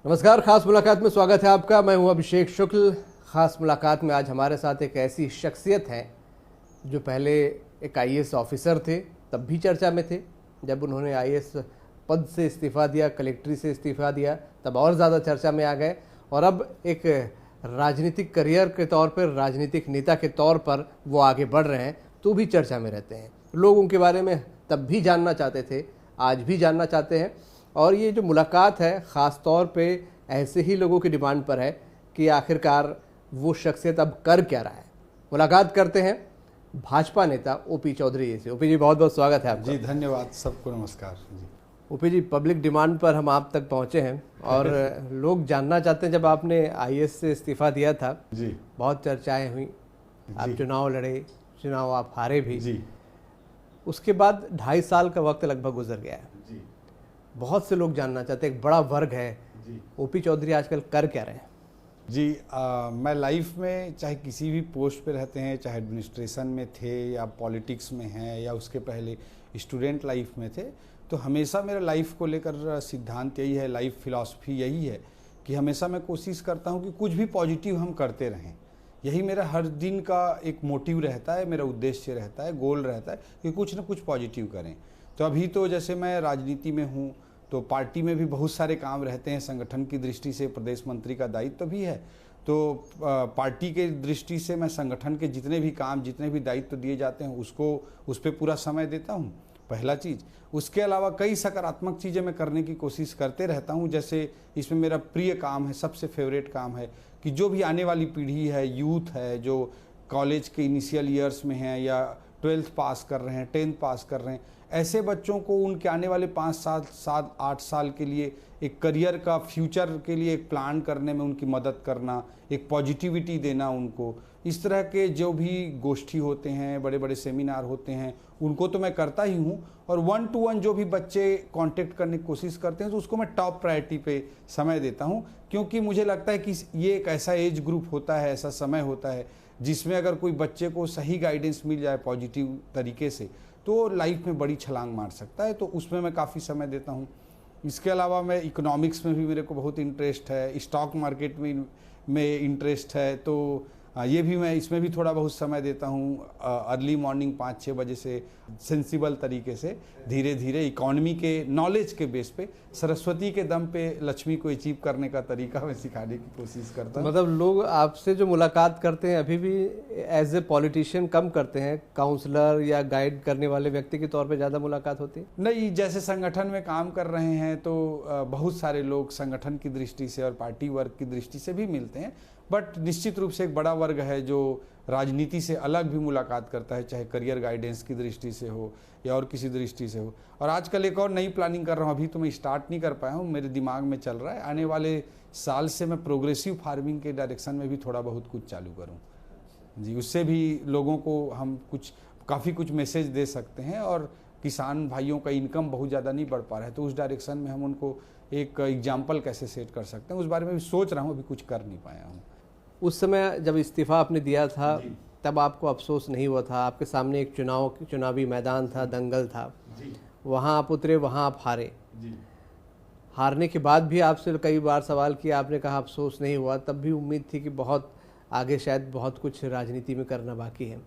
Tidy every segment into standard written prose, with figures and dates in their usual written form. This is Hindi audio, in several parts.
नमस्कार, खास मुलाकात में स्वागत है आपका। मैं हूं अभिषेक शुक्ल। खास मुलाकात में आज हमारे साथ एक ऐसी शख्सियत है जो पहले एक आईएएस ऑफिसर थे, तब भी चर्चा में थे। जब उन्होंने आईएएस पद से इस्तीफ़ा दिया, कलेक्ट्री से इस्तीफ़ा दिया, तब और ज़्यादा चर्चा में आ गए। और अब एक राजनीतिक करियर के तौर पर, राजनीतिक नेता के तौर पर वो आगे बढ़ रहे हैं, तो भी चर्चा में रहते हैं। लोग उनके बारे में तब भी जानना चाहते थे, आज भी जानना चाहते हैं। और ये जो मुलाकात है, ख़ास तौर पे ऐसे ही लोगों की डिमांड पर है कि आखिरकार वो शख्सियत अब कर क्या रहा है। मुलाकात करते हैं भाजपा नेता ओपी चौधरी जी से। ओपी जी, बहुत बहुत स्वागत है आपका। जी धन्यवाद, सबको नमस्कार जी। ओपी जी, पब्लिक डिमांड पर हम आप तक पहुंचे हैं और लोग जानना चाहते हैं, जब आपने आईएएस से इस्तीफ़ा दिया था जी, बहुत चर्चाएँ हुई, आप चुनाव लड़े, चुनाव आप हारे भी जी। उसके बाद 2.5 साल का वक्त लगभग गुजर गया है। जी, बहुत से लोग जानना चाहते हैं, एक बड़ा वर्ग है, जी। ओपी चौधरी आजकल कर क्या रहे हैं? जी, मैं लाइफ में चाहे किसी भी पोस्ट पे रहते हैं, चाहे एडमिनिस्ट्रेशन में थे या पॉलिटिक्स में हैं या उसके पहले स्टूडेंट लाइफ में थे, तो हमेशा मेरा लाइफ को लेकर सिद्धांत यही है, लाइफ फिलॉसफी यही है कि हमेशा मैं कोशिश करता हूँ कि कुछ भी पॉजिटिव हम करते रहें। यही मेरा हर दिन का एक मोटिव रहता है, मेरा उद्देश्य रहता है, गोल रहता है कि कुछ ना कुछ पॉजिटिव करें। तो अभी तो जैसे मैं राजनीति में हूँ, तो पार्टी में भी बहुत सारे काम रहते हैं, संगठन की दृष्टि से प्रदेश मंत्री का दायित्व भी है। तो पार्टी के दृष्टि से मैं संगठन के जितने भी काम, जितने भी दायित्व दिए जाते हैं उस पर पूरा समय देता हूँ, पहला चीज़। उसके अलावा कई सकारात्मक चीज़ें मैं करने की कोशिश करते रहता हूँ। जैसे इसमें मेरा प्रिय काम है, सबसे फेवरेट काम है कि जो भी आने वाली पीढ़ी है, यूथ है, जो कॉलेज के इनिशियल ईयर्स में है या 12th पास कर रहे हैं, 10th पास कर रहे हैं, ऐसे बच्चों को उनके आने वाले 5 साल, 7, 8 साल के लिए एक करियर का, फ्यूचर के लिए एक प्लान करने में उनकी मदद करना, एक पॉजिटिविटी देना उनको। इस तरह के जो भी गोष्ठी होते हैं, बड़े बड़े सेमिनार होते हैं, उनको तो मैं करता ही हूँ। और 1 to 1 जो भी बच्चे कांटेक्ट करने की कोशिश करते हैं, तो उसको मैं टॉप प्रायोरिटी पे समय देता हूँ, क्योंकि मुझे लगता है कि ये एक ऐसा एज ग्रुप होता है, ऐसा समय होता है जिसमें अगर कोई बच्चे को सही गाइडेंस मिल जाए पॉजिटिव तरीके से, तो लाइफ में बड़ी छलांग मार सकता है। तो उसमें मैं काफ़ी समय देता हूँ। इसके अलावा मैं इकोनॉमिक्स में भी मेरे को बहुत इंटरेस्ट है, स्टॉक मार्केट में इंटरेस्ट है, तो ये भी मैं इसमें भी थोड़ा बहुत समय देता हूँ। अर्ली मॉर्निंग 5-6 बजे से सेंसिबल तरीके से धीरे धीरे इकोनॉमी के नॉलेज के बेस पे, सरस्वती के दम पे लक्ष्मी को अचीव करने का तरीका मैं सिखाने की कोशिश करता हूँ। मतलब लोग आपसे जो मुलाकात करते हैं अभी भी एज ए पॉलिटिशियन कम करते हैं, काउंसलर या गाइड करने वाले व्यक्ति के तौर पे ज़्यादा मुलाकात होती है? नहीं, जैसे संगठन में काम कर रहे हैं तो बहुत सारे लोग संगठन की दृष्टि से और पार्टी वर्ग की दृष्टि से भी मिलते हैं, बट निश्चित रूप से एक बड़ा वर्ग है जो राजनीति से अलग भी मुलाकात करता है, चाहे करियर गाइडेंस की दृष्टि से हो या और किसी दृष्टि से हो। और आजकल एक और नई प्लानिंग कर रहा हूँ, अभी तो मैं स्टार्ट नहीं कर पाया हूँ, मेरे दिमाग में चल रहा है, आने वाले साल से मैं प्रोग्रेसिव फार्मिंग के डायरेक्शन में भी थोड़ा बहुत कुछ चालू करूँ जी। उससे भी लोगों को हम काफ़ी कुछ मैसेज दे सकते हैं, और किसान भाइयों का इनकम बहुत ज़्यादा नहीं बढ़ पा रहा है, तो उस डायरेक्शन में हम उनको एक एग्जाम्पल कैसे सेट कर सकते हैं, उस बारे में भी सोच रहा हूँ, अभी कुछ कर नहीं पाया हूँ। उस समय जब इस्तीफ़ा आपने दिया था तब आपको अफसोस नहीं हुआ था? आपके सामने एक चुनावी मैदान था, दंगल था, वहाँ आप उतरे, वहाँ आप हारे। हारने के बाद भी आपसे कई बार सवाल किया, आपने कहा अफसोस नहीं हुआ, तब भी उम्मीद थी कि बहुत आगे शायद बहुत कुछ राजनीति में करना बाकी है।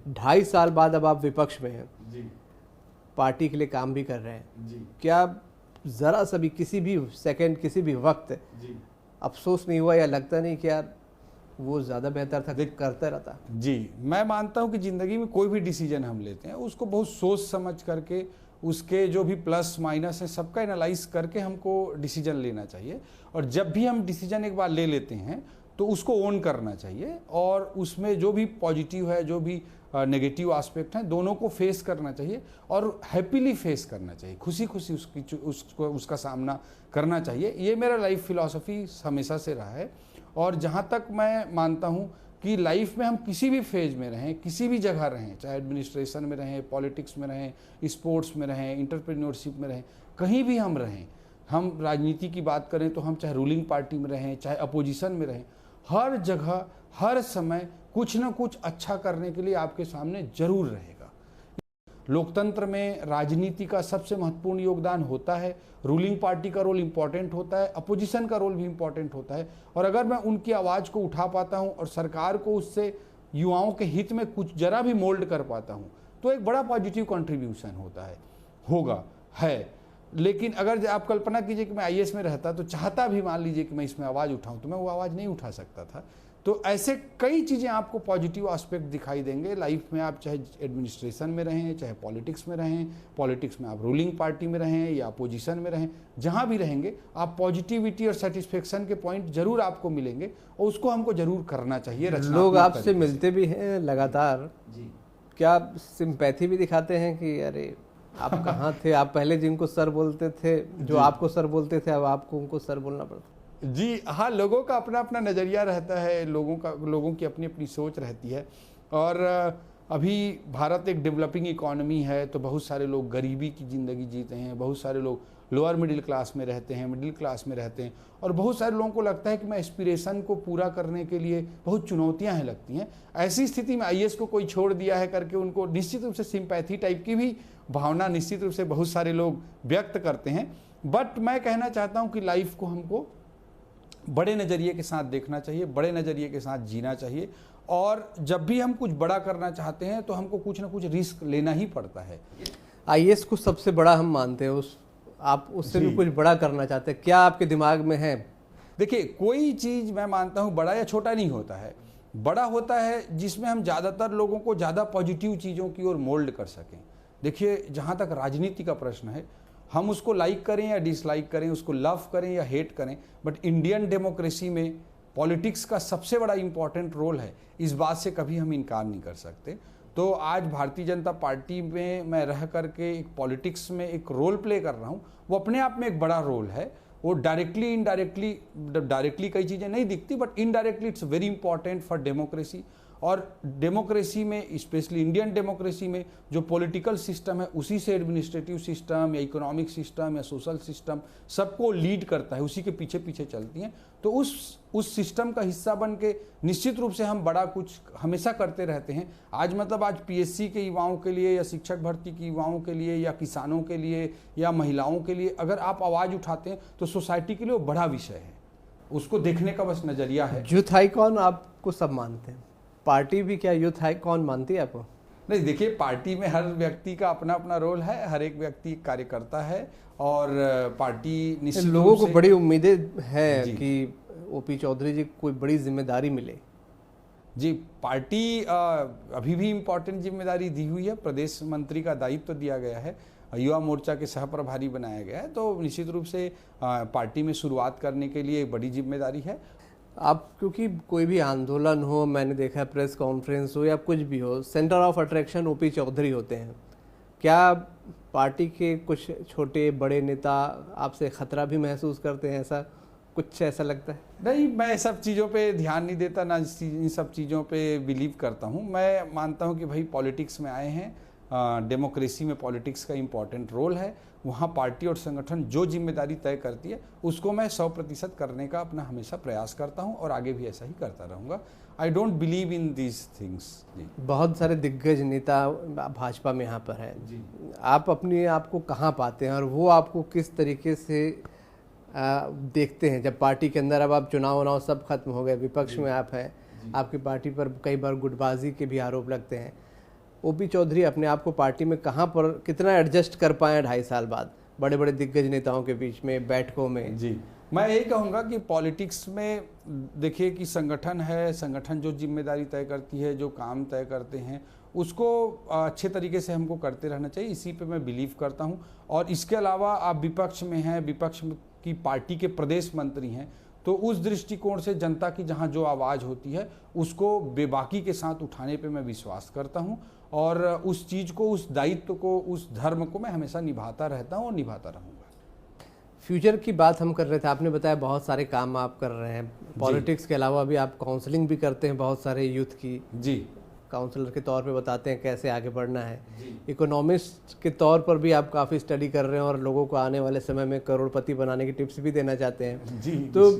2.5 साल बाद अब आप विपक्ष में हैं, पार्टी के लिए काम भी कर रहे हैं, क्या ज़रा सा भी किसी भी सेकंड, किसी भी वक्त अफसोस नहीं हुआ, या लगता नहीं कि यार वो ज़्यादा बेहतर था, करता रहता? जी, मैं मानता हूँ कि ज़िंदगी में कोई भी डिसीजन हम लेते हैं उसको बहुत सोच समझ करके, उसके जो भी प्लस माइनस है सबका एनालाइज करके हमको डिसीजन लेना चाहिए। और जब भी हम डिसीजन एक बार ले लेते हैं तो उसको ओन करना चाहिए, और उसमें जो भी पॉजिटिव है, जो भी नेगेटिव एस्पेक्ट हैं, दोनों को फेस करना चाहिए और हैप्पीली फेस करना चाहिए, खुशी खुशी उसका सामना करना चाहिए। ये मेरा लाइफ फिलॉसफी हमेशा से रहा है। और जहाँ तक मैं मानता हूँ कि लाइफ में हम किसी भी फेज में रहें, किसी भी जगह रहें, चाहे एडमिनिस्ट्रेशन में रहें, पॉलिटिक्स में रहें, स्पोर्ट्स में रहें, इंटरप्रेन्योरशिप में रहें, कहीं भी हम रहें, हम राजनीति की बात करें तो हम चाहे रूलिंग पार्टी में रहें, चाहे अपोजिशन में रहें, हर जगह हर समय कुछ ना कुछ अच्छा करने के लिए आपके सामने जरूर रहेगा। लोकतंत्र में राजनीति का सबसे महत्वपूर्ण योगदान होता है। रूलिंग पार्टी का रोल इंपॉर्टेंट होता है, अपोजिशन का रोल भी इंपॉर्टेंट होता है। और अगर मैं उनकी आवाज़ को उठा पाता हूं और सरकार को उससे युवाओं के हित में कुछ जरा भी मोल्ड कर पाता हूं, तो एक बड़ा पॉजिटिव कंट्रीब्यूशन है। लेकिन अगर आप कल्पना कीजिए कि मैं आईएएस में रहता तो चाहता भी, मान लीजिए कि मैं इसमें आवाज़ उठाऊं, तो मैं वो आवाज़ नहीं उठा सकता था। तो ऐसे कई चीज़ें आपको पॉजिटिव एस्पेक्ट दिखाई देंगे लाइफ में। आप चाहे एडमिनिस्ट्रेशन में रहें, चाहे पॉलिटिक्स में रहें, पॉलिटिक्स में आप रूलिंग पार्टी में रहें या अपोजिशन में रहें, जहाँ भी रहेंगे आप पॉजिटिविटी और सेटिस्फेक्शन के पॉइंट जरूर आपको मिलेंगे और उसको हमको जरूर करना चाहिए। लोग आपसे मिलते भी हैं लगातार जी, क्या सिंपैथी भी दिखाते हैं कि अरे आप कहाँ थे, आप पहले जिनको सर बोलते थे, जो आपको सर बोलते थे, अब आपको उनको सर बोलना पड़ता? जी हाँ, लोगों का अपना अपना नज़रिया रहता है, लोगों की अपनी अपनी सोच रहती है। और अभी भारत एक डेवलपिंग इकोनॉमी है, तो बहुत सारे लोग गरीबी की ज़िंदगी जीते हैं, बहुत सारे लोग लोअर मिडिल क्लास में रहते हैं, मिडिल क्लास में रहते हैं, और बहुत सारे लोगों को लगता है कि मैं एस्पिरेशन को पूरा करने के लिए बहुत चुनौतियां हैं लगती हैं। ऐसी स्थिति में आईएएस को कोई छोड़ दिया है करके उनको निश्चित रूप से सिंपैथी टाइप की भी भावना निश्चित रूप से बहुत सारे लोग व्यक्त करते हैं। बट मैं कहना चाहता हूं कि लाइफ को हमको बड़े नज़रिए के साथ देखना चाहिए, बड़े नज़रिए के साथ जीना चाहिए। और जब भी हम कुछ बड़ा करना चाहते हैं तो हमको कुछ ना कुछ रिस्क लेना ही पड़ता है। आईएएस को सबसे बड़ा हम मानते हैं, आप उससे भी कुछ बड़ा करना चाहते हैं, क्या आपके दिमाग में है? देखिए, कोई चीज़ मैं मानता हूँ बड़ा या छोटा नहीं होता है। बड़ा होता है जिसमें हम ज़्यादातर लोगों को ज़्यादा पॉजिटिव चीज़ों की ओर मोल्ड कर सकें। देखिए, जहाँ तक राजनीति का प्रश्न है, हम उसको लाइक करें या डिसलाइक करें, उसको लव करें या हेट करें, बट इंडियन डेमोक्रेसी में पॉलिटिक्स का सबसे बड़ा इंपॉर्टेंट रोल है। इस बात से कभी हम इनकार नहीं कर सकते। तो आज भारतीय जनता पार्टी में मैं रह करके एक पॉलिटिक्स में एक रोल प्ले कर रहा हूँ, वो अपने आप में एक बड़ा रोल है। वो डायरेक्टली कई चीज़ें नहीं दिखती, but indirectly it's very important for democracy. और डेमोक्रेसी में, स्पेशली इंडियन डेमोक्रेसी में, जो पॉलिटिकल सिस्टम है उसी से एडमिनिस्ट्रेटिव सिस्टम या इकोनॉमिक सिस्टम या सोशल सिस्टम सबको लीड करता है, उसी के पीछे पीछे चलती हैं। तो उस सिस्टम का हिस्सा बन के निश्चित रूप से हम बड़ा कुछ हमेशा करते रहते हैं। आज पीएससी के युवाओं के लिए या शिक्षक भर्ती के युवाओं के लिए या किसानों के लिए या महिलाओं के लिए अगर आप आवाज़ उठाते हैं तो सोसाइटी के लिए वो बड़ा विषय है, उसको देखने का बस नज़रिया है। यूथ आइकॉन आपको सब मानते हैं, पार्टी भी क्या यूथ आइकॉन मानती है आपको? नहीं, देखिए, पार्टी में हर व्यक्ति का अपना अपना रोल है, हर एक व्यक्ति कार्यकर्ता है और पार्टी निश्चित लोगों को बड़ी उम्मीदें हैं कि ओपी चौधरी जी को कोई बड़ी जिम्मेदारी मिले। जी, पार्टी अभी भी इम्पोर्टेंट जिम्मेदारी दी हुई है, प्रदेश मंत्री का दायित्व दिया गया है, युवा मोर्चा के सह प्रभारी बनाया गया है, तो निश्चित रूप से पार्टी में शुरुआत करने के लिए बड़ी जिम्मेदारी है। आप, क्योंकि कोई भी आंदोलन हो, मैंने देखा है प्रेस कॉन्फ्रेंस हो या कुछ भी हो, centre of attraction OP Chaudhary होते हैं। क्या पार्टी के कुछ छोटे बड़े नेता आपसे खतरा भी महसूस करते हैं, ऐसा कुछ ऐसा लगता है? नहीं, मैं सब चीज़ों पे ध्यान नहीं देता, ना इन सब चीज़ों पे बिलीव करता हूँ। मैं मानता हूँ कि भाई पॉलिटिक्स में आए हैं, डेमोक्रेसी में पॉलिटिक्स का इम्पॉर्टेंट रोल है, वहाँ पार्टी और संगठन जो जिम्मेदारी तय करती है उसको मैं 100% करने का अपना हमेशा प्रयास करता हूँ और आगे भी ऐसा ही करता रहूँगा। I don't believe in these things. बहुत सारे दिग्गज नेता भाजपा में यहाँ पर हैं जी, आप अपने आप को कहाँ पाते हैं और वो आपको किस तरीके से देखते हैं? जब पार्टी के अंदर अब आप चुनाव सब खत्म हो गए, विपक्ष में आप हैं, आपकी पार्टी पर कई बार गुटबाजी के भी आरोप लगते हैं, ओपी चौधरी अपने आप को पार्टी में कहाँ पर कितना एडजस्ट कर पाए 2.5 साल बाद बड़े बड़े दिग्गज नेताओं के बीच में, बैठकों में? जी, मैं यही कहूँगा कि पॉलिटिक्स में देखिए कि संगठन है, संगठन जो जिम्मेदारी तय करती है, जो काम तय करते हैं, उसको अच्छे तरीके से हमको करते रहना चाहिए, इसी पे मैं बिलीव करता हूँ। और इसके अलावा आप विपक्ष में हैं, विपक्ष की पार्टी के प्रदेश मंत्री हैं, तो उस दृष्टिकोण से जनता की जहाँ जो आवाज़ होती है उसको बेबाकी के साथ उठाने पे मैं विश्वास करता हूँ और उस चीज़ को, उस दायित्व को, उस धर्म को मैं हमेशा निभाता रहता हूँ और निभाता रहूँगा। फ्यूचर की बात हम कर रहे थे, आपने बताया बहुत सारे काम आप कर रहे हैं, पॉलिटिक्स के अलावा भी आप काउंसलिंग भी करते हैं बहुत सारे यूथ की। जी, काउंसलर के तौर पे बताते हैं कैसे आगे बढ़ना है। इकोनॉमिस्ट के तौर पर भी आप काफ़ी स्टडी कर रहे हैं और लोगों को आने वाले समय में करोड़पति बनाने की टिप्स भी देना चाहते हैं। जी, तो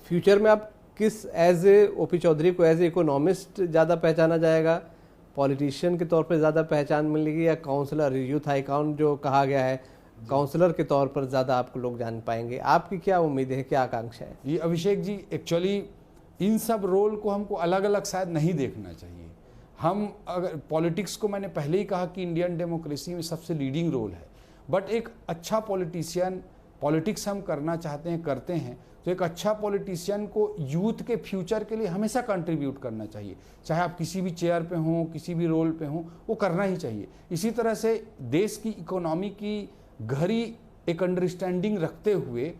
फ्यूचर में आप किस, एज ए ओपी चौधरी को एज ए इकोनॉमिस्ट ज़्यादा पहचाना जाएगा पॉलिटिशियन के तौर पर ज़्यादा पहचान मिलेगी या काउंसलर, यूथ आइकॉन जो कहा गया है, काउंसलर के तौर पर ज़्यादा आपको लोग जान पाएंगे? आपकी क्या उम्मीद है, क्या आकांक्षा है? ये अभिषेक जी, एक्चुअली इन सब रोल को हमको अलग अलग शायद नहीं देखना चाहिए। हम अगर पॉलिटिक्स को, मैंने पहले ही कहा कि इंडियन डेमोक्रेसी में सबसे लीडिंग रोल है, बट एक अच्छा पॉलिटिशियन, पॉलिटिक्स हम करना चाहते हैं, करते हैं, तो एक अच्छा पॉलिटिशियन को यूथ के फ्यूचर के लिए हमेशा कंट्रीब्यूट करना चाहिए। चाहे आप किसी भी चेयर पे हों, किसी भी रोल पे हों, वो करना ही चाहिए। इसी तरह से देश की इकोनॉमी की गहरी एक अंडरस्टैंडिंग रखते हुए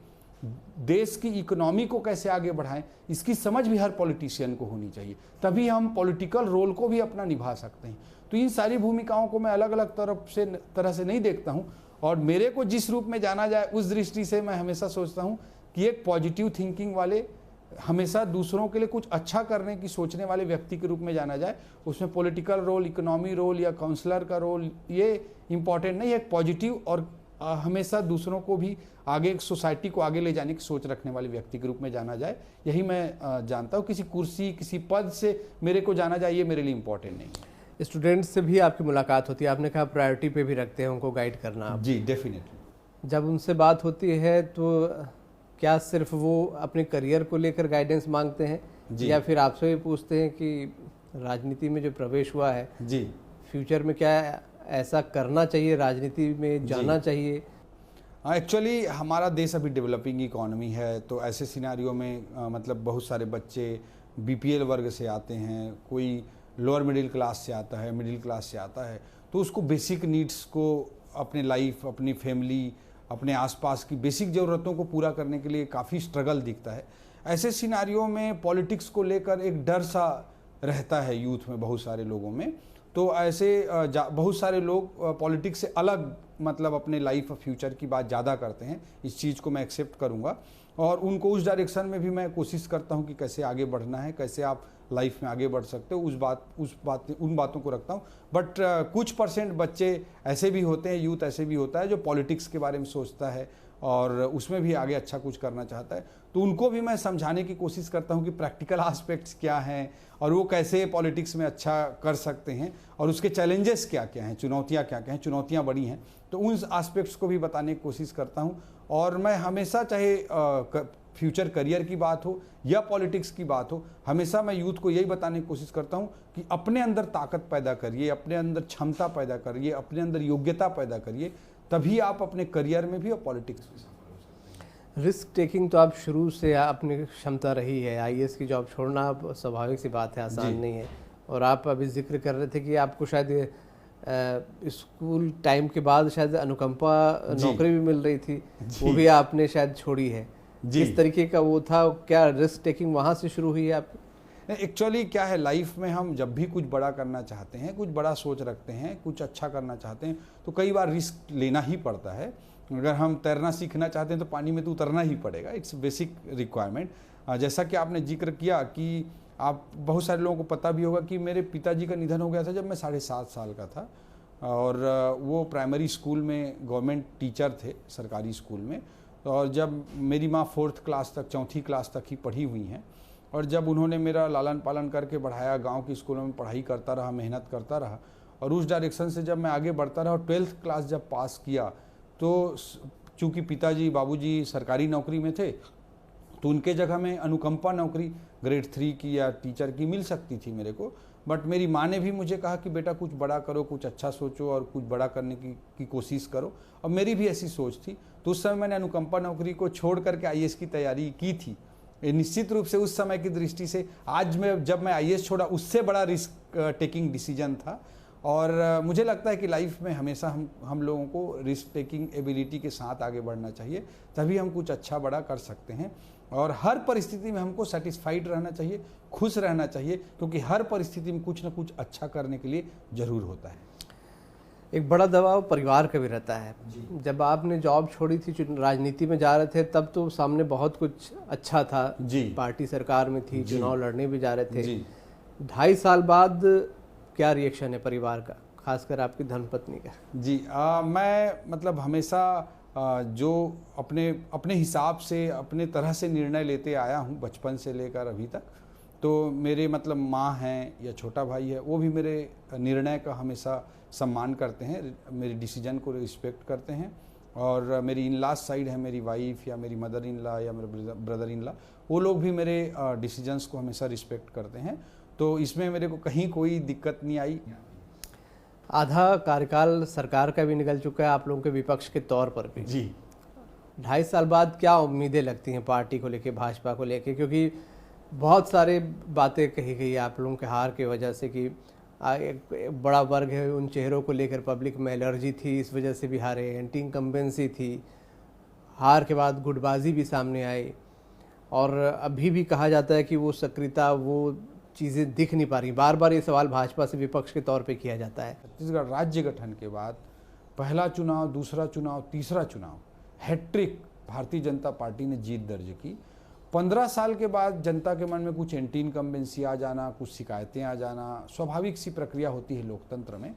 देश की इकोनॉमी को कैसे आगे बढ़ाएं, इसकी समझ भी हर पॉलिटिशियन को होनी चाहिए, तभी हम पॉलिटिकल रोल को भी अपना निभा सकते हैं। तो इन सारी भूमिकाओं को मैं अलग अलग तरह से नहीं देखता हूं, और मेरे को जिस रूप में जाना जाए उस दृष्टि से मैं हमेशा सोचता हूं कि एक पॉजिटिव थिंकिंग वाले, हमेशा दूसरों के लिए कुछ अच्छा करने की सोचने वाले व्यक्ति के रूप में जाना जाए। उसमें पॉलिटिकल रोल, इकोनॉमी रोल या काउंसलर का रोल ये इम्पॉर्टेंट नहीं है। एक पॉजिटिव और हमेशा दूसरों को भी आगे, सोसाइटी को आगे ले जाने की सोच रखने वाले व्यक्ति के रूप में जाना जाए, यही मैं जानता हूँ। किसी कुर्सी, किसी पद से मेरे को जाना जाए, ये मेरे लिए इम्पोर्टेंट नहीं है। स्टूडेंट्स से भी आपकी मुलाकात होती है, आपने कहा प्रायोरिटी पे भी रखते हैं उनको गाइड करना आप। जी डेफिनेटली। जब उनसे बात होती है तो क्या सिर्फ वो अपने करियर को लेकर गाइडेंस मांगते हैं, या फिर आपसे भी पूछते हैं कि राजनीति में जो प्रवेश हुआ है जी, फ्यूचर में क्या ऐसा करना चाहिए, राजनीति में जाना चाहिए? एक्चुअली हमारा देश अभी डेवलपिंग इकोनॉमी है, तो ऐसे सिनारियों में मतलब बहुत सारे बच्चे बीपीएल वर्ग से आते हैं, कोई लोअर मिडिल क्लास से आता है, मिडिल क्लास से आता है, तो उसको बेसिक नीड्स को, अपने लाइफ, अपनी फैमिली, अपने आसपास की बेसिक ज़रूरतों को पूरा करने के लिए काफ़ी स्ट्रगल दिखता है। ऐसे सिनारियों में पॉलिटिक्स को लेकर एक डर सा रहता है यूथ में, बहुत सारे लोगों में। तो ऐसे बहुत सारे लोग पॉलिटिक्स से अलग, मतलब अपने लाइफ और फ्यूचर की बात ज़्यादा करते हैं। इस चीज़ को मैं एक्सेप्ट करूँगा, और उनको उस डायरेक्शन में भी मैं कोशिश करता हूँ कि कैसे आगे बढ़ना है, कैसे आप लाइफ में आगे बढ़ सकते हो, उन बातों को रखता हूँ। बट कुछ परसेंट बच्चे ऐसे भी होते हैं, यूथ ऐसे भी होता है जो पॉलिटिक्स के बारे में सोचता है और उसमें भी आगे अच्छा कुछ करना चाहता है, तो उनको भी मैं समझाने की कोशिश करता हूँ कि प्रैक्टिकल एस्पेक्ट्स क्या हैं और वो कैसे पॉलिटिक्स में अच्छा कर सकते हैं, और उसके चैलेंजेस क्या क्या हैं, चुनौतियाँ क्या क्या हैं। चुनौतियाँ बड़ी हैं, तो उन एस्पेक्ट्स को भी बताने की कोशिश करता हूँ। और मैं हमेशा, चाहे फ्यूचर करियर की बात हो या पॉलिटिक्स की बात हो, हमेशा मैं यूथ को यही बताने की कोशिश करता हूँ कि अपने अंदर ताकत पैदा करिए, अपने अंदर क्षमता पैदा करिए, अपने अंदर योग्यता पैदा करिए, तभी आप अपने करियर में भी और पॉलिटिक्स में सफल हो सकते हैं। रिस्क टेकिंग तो आप शुरू से अपनी क्षमता रही है। आईएएस की जॉब छोड़ना स्वाभाविक सी बात है, आसान नहीं है। और आप अभी जिक्र कर रहे थे कि आपको शायद स्कूल टाइम के बाद शायद अनुकंपा नौकरी भी मिल रही थी, वो भी आपने शायद छोड़ी है। किस तरीके का वो था, क्या रिस्क टेकिंग वहाँ से शुरू हुई है आपकी? एक्चुअली क्या है, लाइफ में हम जब भी कुछ बड़ा करना चाहते हैं, कुछ बड़ा सोच रखते हैं, कुछ अच्छा करना चाहते हैं, तो कई बार रिस्क लेना ही पड़ता है। अगर हम तैरना सीखना चाहते हैं तो पानी में तो उतरना ही पड़ेगा, इट्स बेसिक रिक्वायरमेंट। जैसा कि आपने जिक्र किया कि आप, बहुत सारे लोगों को पता भी होगा कि मेरे पिताजी का निधन हो गया था जब मैं 7.5 साल का था, और वो प्राइमरी स्कूल में गवर्नमेंट टीचर थे, सरकारी स्कूल में। और जब मेरी माँ 4th क्लास तक, 4वीं क्लास तक ही पढ़ी हुई हैं, और जब उन्होंने मेरा लालन पालन करके बढ़ाया, गांव की स्कूलों में पढ़ाई करता रहा, मेहनत करता रहा, और उस डायरेक्शन से जब मैं आगे बढ़ता रहा और 12th क्लास जब पास किया, तो चूँकि पिताजी, बाबूजी सरकारी नौकरी में थे, तो उनके जगह में अनुकंपा नौकरी ग्रेड 3 की या टीचर की मिल सकती थी मेरे को। बट मेरी माँ ने भी मुझे कहा कि बेटा कुछ बड़ा करो, कुछ अच्छा सोचो और कुछ बड़ा करने की कोशिश करो, और मेरी भी ऐसी सोच थी। तो उस समय मैंने अनुकंपा नौकरी को छोड़ करके आईएएस की तैयारी की थी। निश्चित रूप से उस समय की दृष्टि से आज मैं, जब मैं आईएएस छोड़ा, उससे बड़ा रिस्क टेकिंग डिसीजन था। और मुझे लगता है कि लाइफ में हमेशा हम लोगों को रिस्क टेकिंग एबिलिटी के साथ आगे बढ़ना चाहिए, तभी हम कुछ अच्छा बड़ा कर सकते हैं। और हर परिस्थिति में हमको सेटिस्फाइड रहना चाहिए, खुश रहना चाहिए, क्योंकि हर परिस्थिति में कुछ ना कुछ अच्छा करने के लिए ज़रूर होता है। एक बड़ा दबाव परिवार का भी रहता है। जब आपने जॉब छोड़ी थी, राजनीति में जा रहे थे, तब तो सामने बहुत कुछ अच्छा था जी, पार्टी सरकार में थी, चुनाव लड़ने भी जा रहे थे जी। 2.5 साल बाद क्या रिएक्शन है परिवार का, खासकर आपकी धर्मपत्नी का? जी मैं मतलब हमेशा जो अपने हिसाब से, अपने तरह से निर्णय लेते आया हूँ बचपन से लेकर अभी तक। तो मेरे मतलब माँ हैं या छोटा भाई है, वो भी मेरे निर्णय का हमेशा सम्मान करते हैं, मेरे डिसीजन को रिस्पेक्ट करते हैं। और मेरी इन लॉ साइड है, मेरी वाइफ या मेरी मदर इन लॉ या मेरे ब्रदर इन लॉ, वो लोग भी मेरे डिसीजंस को हमेशा रिस्पेक्ट करते हैं। तो इसमें मेरे को कहीं कोई दिक्कत नहीं आई। आधा कार्यकाल सरकार का भी निकल चुका है, आप लोगों के विपक्ष के तौर पर भी। जी, 2.5 साल बाद क्या उम्मीदें लगती हैं पार्टी को लेके, भाजपा को लेके? क्योंकि बहुत सारे बातें कही गई आप लोगों के हार की वजह से कि एक बड़ा वर्ग है उन चेहरों को लेकर पब्लिक में एलर्जी थी, इस वजह से भी हारे, एंटी इनकम्बेंसी थी, हार के बाद गुटबाजी भी सामने आई, और अभी भी कहा जाता है कि वो सक्रियता, वो चीज़ें दिख नहीं पा रही। बार बार ये सवाल भाजपा से विपक्ष के तौर पे किया जाता है। छत्तीसगढ़ राज्य गठन के बाद पहला चुनाव, दूसरा चुनाव, तीसरा चुनाव, हैट्रिक भारतीय जनता पार्टी ने जीत दर्ज की। 15 साल के बाद जनता के मन में कुछ एंटी इनकम्बेंसी आ जाना, कुछ शिकायतें आ जाना, स्वाभाविक सी प्रक्रिया होती है लोकतंत्र में।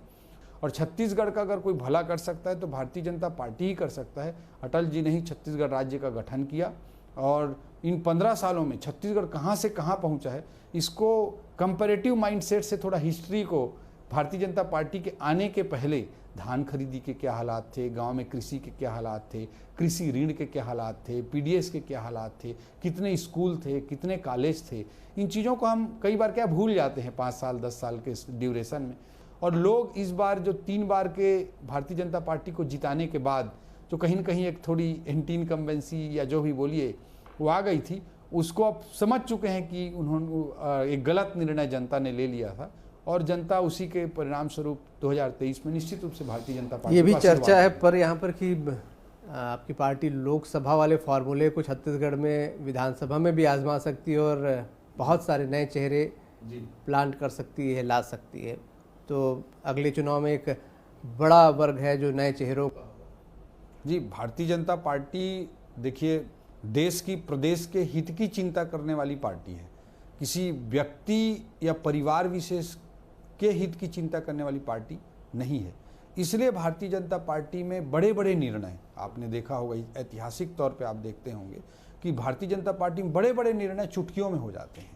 और छत्तीसगढ़ का अगर कोई भला कर सकता है तो भारतीय जनता पार्टी ही कर सकता है। अटल जी ने ही छत्तीसगढ़ राज्य का गठन किया, और इन 15 सालों में छत्तीसगढ़ कहाँ से कहाँ पहुँचा है, इसको कंपैरेटिव माइंडसेट से थोड़ा हिस्ट्री को, भारतीय जनता पार्टी के आने के पहले धान खरीदी के क्या हालात थे, गांव में कृषि के क्या हालात थे, कृषि ऋण के क्या हालात थे, पीडीएस के क्या हालात थे, कितने स्कूल थे, कितने कॉलेज थे, इन चीज़ों को हम कई बार क्या भूल जाते हैं 5 साल 10 साल के ड्यूरेशन में। और लोग इस बार जो 3 बार के भारतीय जनता पार्टी को जिताने के बाद जो कहीं न कहीं एक थोड़ी एंटी इनकम्बेंसी या जो भी बोलिए वो आ गई थी, उसको अब समझ चुके हैं कि उन्होंने एक गलत निर्णय जनता ने ले लिया था, और जनता उसी के परिणाम स्वरूप 2023 में निश्चित रूप से भारतीय जनता पार्टी, ये भी चर्चा है पर यहाँ पर कि आपकी पार्टी लोकसभा वाले फॉर्मूले को छत्तीसगढ़ में विधानसभा में भी आजमा सकती है, और बहुत सारे नए चेहरे प्लांट कर सकती है, ला सकती है। तो अगले चुनाव में एक बड़ा वर्ग है जो नए चेहरों का। जी, भारतीय जनता पार्टी देखिए देश की, प्रदेश के हित की चिंता करने वाली पार्टी है। किसी व्यक्ति या परिवार विशेष के हित की चिंता करने वाली पार्टी नहीं है। इसलिए भारतीय जनता पार्टी में बड़े बड़े निर्णय, आपने देखा होगा, ऐतिहासिक तौर पे आप देखते होंगे कि भारतीय जनता पार्टी में बड़े बड़े निर्णय चुटकियों में हो जाते हैं,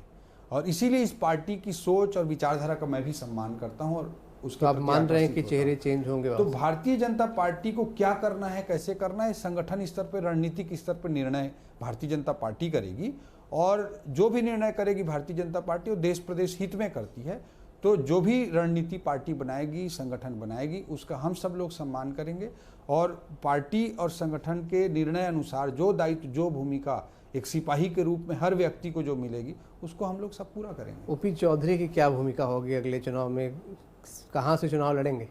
और इसीलिए इस पार्टी की सोच और विचारधारा का मैं भी सम्मान करता हूँ। और उसको आप मान रहे हैं कि चेहरे चेंज होंगे? तो भारतीय जनता पार्टी को क्या करना है, कैसे करना है, संगठन स्तर पर, रणनीतिक स्तर पर निर्णय भारतीय जनता पार्टी करेगी, और जो भी निर्णय करेगी भारतीय जनता पार्टी वो देश प्रदेश हित में करती है। तो जो भी रणनीति पार्टी बनाएगी, संगठन बनाएगी, उसका हम सब लोग सम्मान करेंगे, और पार्टी और संगठन के निर्णय अनुसार जो दायित्व, जो भूमिका एक सिपाही के रूप में हर व्यक्ति को जो मिलेगी, उसको हम लोग सब पूरा करेंगे। ओपी चौधरी की क्या भूमिका होगी अगले चुनाव में? कहाँ से चुनाव लड़ेंगे?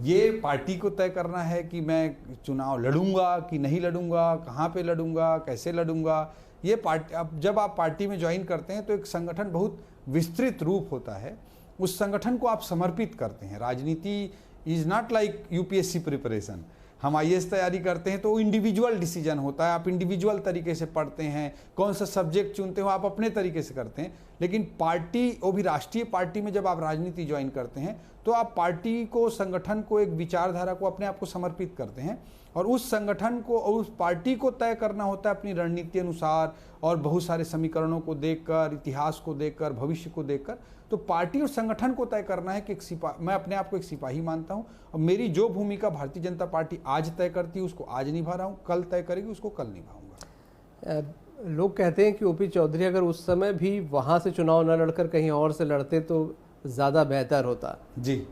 ये पार्टी को तय करना है कि मैं चुनाव लड़ूंगा कि नहीं लड़ूंगा, कहाँ पे लड़ूंगा, कैसे लड़ूंगा। ये पार्टी, अब जब आप पार्टी में ज्वाइन करते हैं तो एक संगठन बहुत विस्तृत रूप होता है, उस संगठन को आप समर्पित करते हैं। राजनीति is not like UPSC preparation. हम आईएएस तैयारी करते हैं तो इंडिविजुअल डिसीजन होता है, आप इंडिविजुअल तरीके से पढ़ते हैं, कौन सा सब्जेक्ट चुनते हो आप अपने तरीके से करते हैं। लेकिन पार्टी, वो भी राष्ट्रीय पार्टी में जब आप राजनीति ज्वाइन करते हैं तो आप पार्टी को, संगठन को, एक विचारधारा को, अपने आप को समर्पित करते हैं, और उस संगठन को और उस पार्टी को तय करना होता है अपनी रणनीति अनुसार, और बहुत सारे समीकरणों को देखकर, इतिहास को देखकर, भविष्य को देखकर। तो पार्टी और संगठन को तय करना है कि मैं अपने आप को एक सिपाही मानता हूं, और मेरी जो भूमिका भारतीय जनता पार्टी आज तय करती है उसको आज निभा रहा हूं, कल तय करेगी उसको कल निभाऊंगा। लोग कहते हैं कि ओपी चौधरी अगर उस समय भी वहां से चुनाव न लड़कर कहीं और से लड़ते तो ज़्यादा बेहतर होता। जी,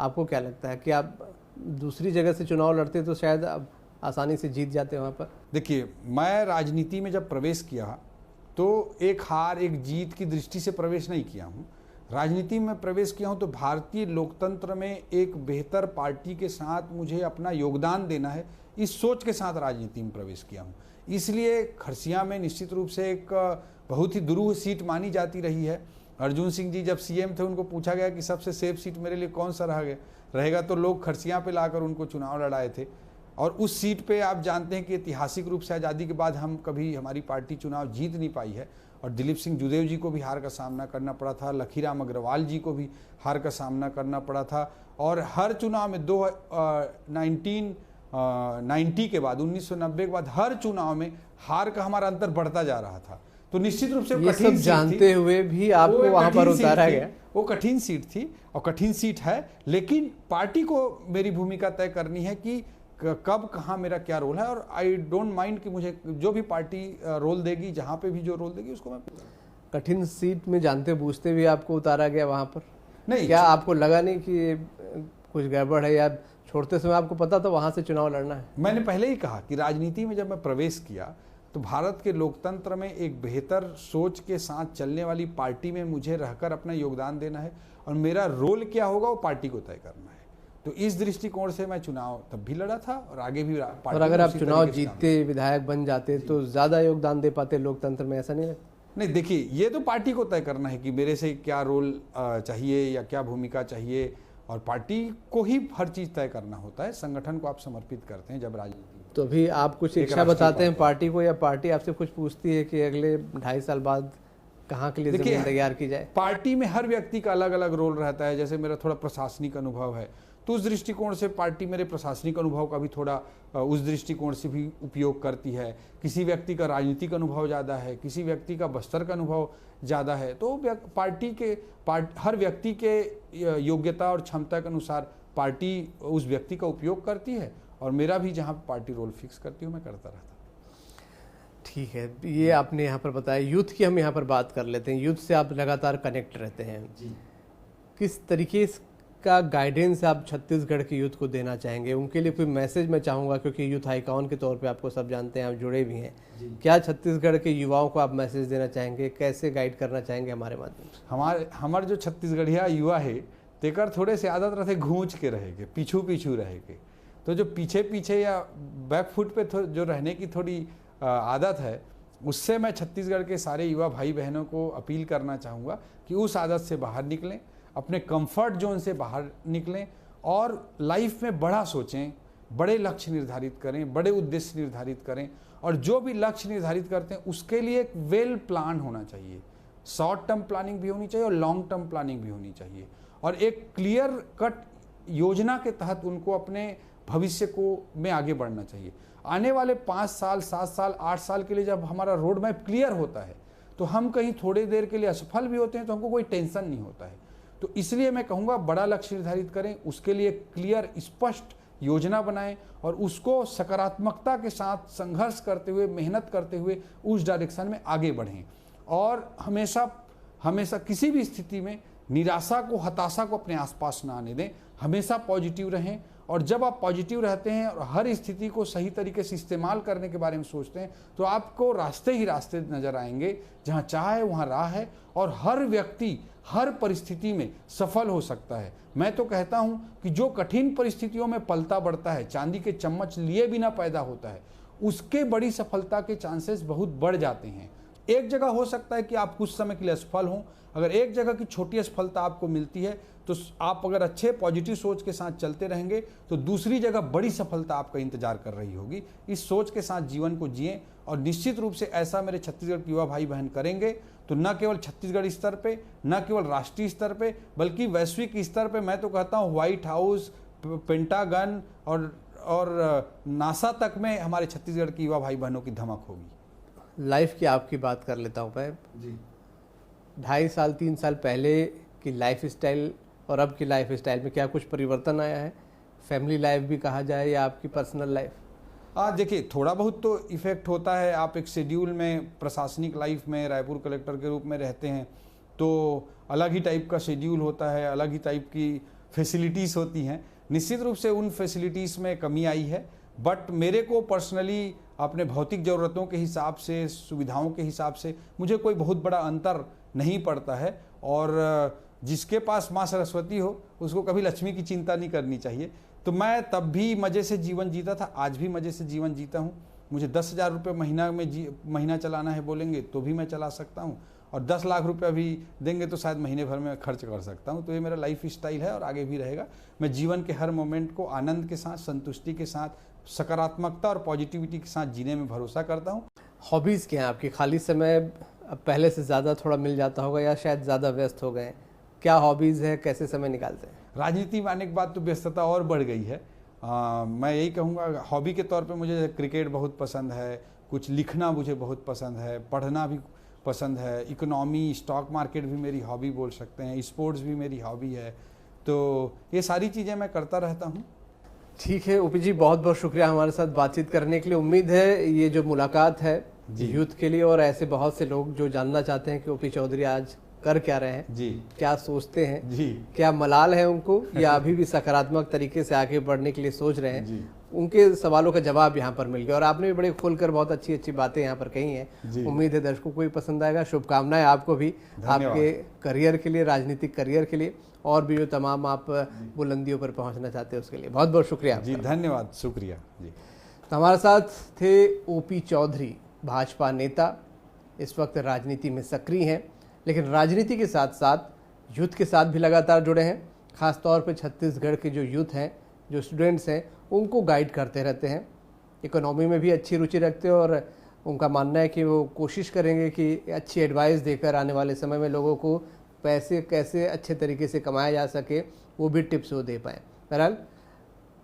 आपको क्या लगता है कि आप दूसरी जगह से चुनाव लड़ते तो शायद आप आसानी से जीत जाते वहाँ पर? देखिए, मैं राजनीति में जब प्रवेश किया तो एक हार एक जीत की दृष्टि से प्रवेश नहीं किया हूँ। राजनीति में प्रवेश किया हूँ तो भारतीय लोकतंत्र में एक बेहतर पार्टी के साथ मुझे अपना योगदान देना है, इस सोच के साथ राजनीति में प्रवेश किया हूँ। इसलिए खरसिया में निश्चित रूप से एक बहुत ही दुरूह सीट मानी जाती रही है। अर्जुन सिंह जी जब सीएम थे, उनको पूछा गया कि सबसे सेफ सीट मेरे लिए कौन सा रहेगा, तो लोग खरसिया पे लाकर उनको चुनाव लड़ाए थे। और उस सीट पे आप जानते हैं कि ऐतिहासिक रूप से आज़ादी के बाद हमारी पार्टी चुनाव जीत नहीं पाई है, और दिलीप सिंह जुदेव जी को भी हार का सामना करना पड़ा था, लखीराम अग्रवाल जी को भी हार का सामना करना पड़ा था। और हर चुनाव में 1990 के बाद, 1990 के बाद हर चुनाव में हार का हमारा अंतर बढ़ता जा रहा था। तो निश्चित रूप से ये सब जानते हुए भी आपको वहां पर उतारा गया। वो कठिन सीट थी और कठिन सीट है, लेकिन पार्टी को मेरी भूमिका तय करनी है कि कब कहाँ मेरा क्या रोल है, और आई डोंट माइंड कि मुझे जो भी पार्टी रोल देगी, जहाँ पे भी जो रोल देगी उसको मैं। कठिन सीट में जानते बूझते भी आपको उतारा गया वहां पर? नहीं, क्या आपको लगा नहीं कि कुछ गड़बड़ है, या छोड़ते समय आपको पता था वहां से चुनाव लड़ना है? मैंने पहले ही कहा कि राजनीति में जब मैं प्रवेश किया तो भारत के लोकतंत्र में एक बेहतर सोच के साथ चलने वाली पार्टी में मुझे रहकर अपना योगदान देना है, और मेरा रोल क्या होगा वो पार्टी को तय करना है। तो इस दृष्टिकोण से मैं चुनाव तब भी लड़ा था और आगे भी। और अगर आप चुनाव जीतते, विधायक बन जाते तो ज्यादा योगदान दे पाते लोकतंत्र में, ऐसा नहीं लगता? नहीं, देखिए, ये तो पार्टी को तय करना है कि मेरे से क्या रोल चाहिए या क्या भूमिका चाहिए, और पार्टी को ही हर चीज तय करना होता है। संगठन को आप समर्पित करते हैं जब राजनीति। तो अभी आप कुछ इच्छा बताते हैं पार्टी को, या पार्टी आपसे कुछ पूछती है कि अगले 2.5 साल बाद कहाँ के लिए जमीन तैयार की जाए? पार्टी में हर व्यक्ति का अलग अलग रोल रहता है। जैसे मेरा थोड़ा प्रशासनिक अनुभव है, तो उस दृष्टिकोण से पार्टी मेरे प्रशासनिक अनुभव का भी थोड़ा उस दृष्टिकोण से भी उपयोग करती है। किसी व्यक्ति का राजनीतिक अनुभव ज़्यादा है, किसी व्यक्ति का बस्तर का अनुभव ज़्यादा है, तो पार्टी के हर व्यक्ति के योग्यता और क्षमता के अनुसार पार्टी उस व्यक्ति का उपयोग करती है, और मेरा भी जहाँ पार्टी रोल फिक्स करती हूँ मैं करता रहता। ठीक है, ये आपने यहाँ पर बताया। यूथ की हम यहाँ पर बात कर लेते हैं। यूथ से आप लगातार कनेक्ट रहते हैं जी। किस तरीके का गाइडेंस आप छत्तीसगढ़ के यूथ को देना चाहेंगे? उनके लिए कोई मैसेज मैं चाहूँगा, क्योंकि यूथ आइकॉन के तौर पे आपको सब जानते हैं, आप जुड़े भी हैं। क्या छत्तीसगढ़ के युवाओं को आप मैसेज देना चाहेंगे? कैसे गाइड करना चाहेंगे हमारे माध्यम से? हमारे जो छत्तीसगढ़िया युवा है तेकर थोड़े से आदत रहते घूंच के रहेंगे, पीछू रहेंगे। तो जो पीछे या बैक फुट पे जो रहने की थोड़ी आदत है, उससे मैं छत्तीसगढ़ के सारे युवा भाई बहनों को अपील करना चाहूँगा कि उस आदत से बाहर निकलें, अपने कंफर्ट जोन से बाहर निकलें, और लाइफ में बड़ा सोचें, बड़े लक्ष्य निर्धारित करें, बड़े उद्देश्य निर्धारित करें, और जो भी लक्ष्य निर्धारित करते हैं उसके लिए एक वेल प्लान होना चाहिए। शॉर्ट टर्म प्लानिंग भी होनी चाहिए और लॉन्ग टर्म प्लानिंग भी होनी चाहिए, और एक क्लियर कट योजना के तहत उनको अपने भविष्य को में आगे बढ़ना चाहिए। आने वाले 5 साल, 7 साल, 8 साल के लिए जब हमारा रोड मैप क्लियर होता है तो हम कहीं थोड़ी देर के लिए असफल भी होते हैं तो हमको कोई टेंशन नहीं होता है। तो इसलिए मैं कहूँगा बड़ा लक्ष्य निर्धारित करें, उसके लिए क्लियर स्पष्ट योजना बनाएं, और उसको सकारात्मकता के साथ संघर्ष करते हुए, मेहनत करते हुए उस डायरेक्शन में आगे बढ़ें, और हमेशा किसी भी स्थिति में निराशा को, हताशा को अपने आसपास ना आने दें। हमेशा पॉजिटिव रहें, और जब आप पॉजिटिव रहते हैं और हर स्थिति को सही तरीके से इस्तेमाल करने के बारे में सोचते हैं तो आपको रास्ते ही रास्ते नजर आएंगे। जहाँ चाह है वहाँ राह है, और हर व्यक्ति हर परिस्थिति में सफल हो सकता है। मैं तो कहता हूँ कि जो कठिन परिस्थितियों में पलता बढ़ता है, चांदी के चम्मच लिए बिना पैदा होता है, उसके बड़ी सफलता के चांसेस बहुत बढ़ जाते हैं। एक जगह हो सकता है कि आप कुछ समय के लिए असफल हों, अगर एक जगह की छोटी असफलता आपको मिलती है तो आप अगर अच्छे पॉजिटिव सोच के साथ चलते रहेंगे तो दूसरी जगह बड़ी सफलता आपका इंतजार कर रही होगी। इस सोच के साथ जीवन को जिएं, और निश्चित रूप से ऐसा मेरे छत्तीसगढ़ के युवा भाई बहन करेंगे तो न केवल छत्तीसगढ़ स्तर पे, न केवल राष्ट्रीय स्तर पे, बल्कि वैश्विक स्तर पे मैं तो कहता हूँ व्हाइट हाउस, पेंटागन और नासा तक में हमारे छत्तीसगढ़ के युवा भाई बहनों की धमक होगी। लाइफ की आपकी बात कर लेता हूँ मैं जी। 2.5 साल 3 साल पहले की लाइफ स्टाइल और अब की लाइफ स्टाइल में क्या कुछ परिवर्तन आया है? फैमिली लाइफ भी कहा जाए या आपकी पर्सनल लाइफ? देखिए, थोड़ा बहुत तो इफेक्ट होता है। आप एक शेड्यूल में प्रशासनिक लाइफ में रायपुर कलेक्टर के रूप में रहते हैं तो अलग ही टाइप का शेड्यूल होता है, अलग ही टाइप की फैसिलिटीज़ होती हैं। निश्चित रूप से उन फैसिलिटीज़ में कमी आई है, बट मेरे को पर्सनली अपने भौतिक ज़रूरतों के हिसाब से, सुविधाओं के हिसाब से मुझे कोई बहुत बड़ा अंतर नहीं पड़ता है। और जिसके पास माँ सरस्वती हो उसको कभी लक्ष्मी की चिंता नहीं करनी चाहिए। तो मैं तब भी मज़े से जीवन जीता था, आज भी मज़े से जीवन जीता हूँ। मुझे 10,000 रुपये महीना चलाना है बोलेंगे तो भी मैं चला सकता हूँ, और 10 लाख रुपया भी देंगे तो शायद महीने भर में खर्च कर सकता हूँ। तो ये मेरा लाइफ स्टाइल है और आगे भी रहेगा। मैं जीवन के हर मोमेंट को आनंद के साथ, संतुष्टि के साथ, सकारात्मकता और पॉजिटिविटी के साथ जीने में भरोसा करता हूँ। हॉबीज़ क्या हैं आपकी? खाली समय अब पहले से ज़्यादा थोड़ा मिल जाता होगा या शायद ज़्यादा व्यस्त हो गए? क्या हॉबीज़ है, कैसे समय निकालते हैं? राजनीति में आने के बाद तो व्यस्तता और बढ़ गई है। मैं यही कहूँगा, हॉबी के तौर पे मुझे क्रिकेट बहुत पसंद है, कुछ लिखना मुझे बहुत पसंद है, पढ़ना भी पसंद है, इकोनॉमी, स्टॉक मार्केट भी मेरी हॉबी बोल सकते हैं, स्पोर्ट्स भी मेरी हॉबी है, तो ये सारी चीज़ें मैं करता रहता हूँ। ठीक है ओपी जी, बहुत बहुत शुक्रिया हमारे साथ बातचीत करने के लिए। उम्मीद है ये जो मुलाकात है यूथ के लिए और ऐसे बहुत से लोग जो जानना चाहते हैं कि ओपी चौधरी आज कर क्या रहे हैं जी, क्या सोचते हैं जी, क्या मलाल है उनको या अभी भी सकारात्मक तरीके से आगे बढ़ने के लिए सोच रहे हैं, जी, उनके सवालों का जवाब यहाँ पर मिल गया और आपने भी बड़े खुलकर बहुत अच्छी अच्छी बातें यहाँ पर कही हैं। उम्मीद है दर्शकों को भी पसंद आएगा। शुभकामनाएं आपको भी, आपके करियर के लिए, राजनीतिक करियर के लिए और भी जो तमाम आप बुलंदियों पर पहुँचना चाहते हैं उसके लिए बहुत बहुत शुक्रिया जी, धन्यवाद, शुक्रिया जी। तो हमारे साथ थे ओपी चौधरी, भाजपा नेता, इस वक्त राजनीति में सक्रिय हैं, लेकिन राजनीति के साथ साथ यूथ के साथ भी लगातार जुड़े हैं। खास तौर पे छत्तीसगढ़ के जो यूथ हैं, जो स्टूडेंट्स हैं, उनको गाइड करते रहते हैं। इकोनॉमी में भी अच्छी रुचि रखते हैं और उनका मानना है कि वो कोशिश करेंगे कि अच्छी एडवाइस देकर आने वाले समय में लोगों को पैसे कैसे अच्छे तरीके से कमाया जा सके वो भी टिप्स वो दे पाएँ। बहरहाल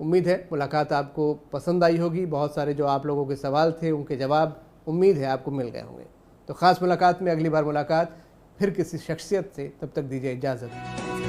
उम्मीद है मुलाकात आपको पसंद आई होगी। बहुत सारे जो आप लोगों के सवाल थे उनके जवाब उम्मीद है आपको मिल गए होंगे। तो ख़ास मुलाकात में अगली बार मुलाकात फिर किसी शख्सियत से, तब तक दीजिए इजाज़त।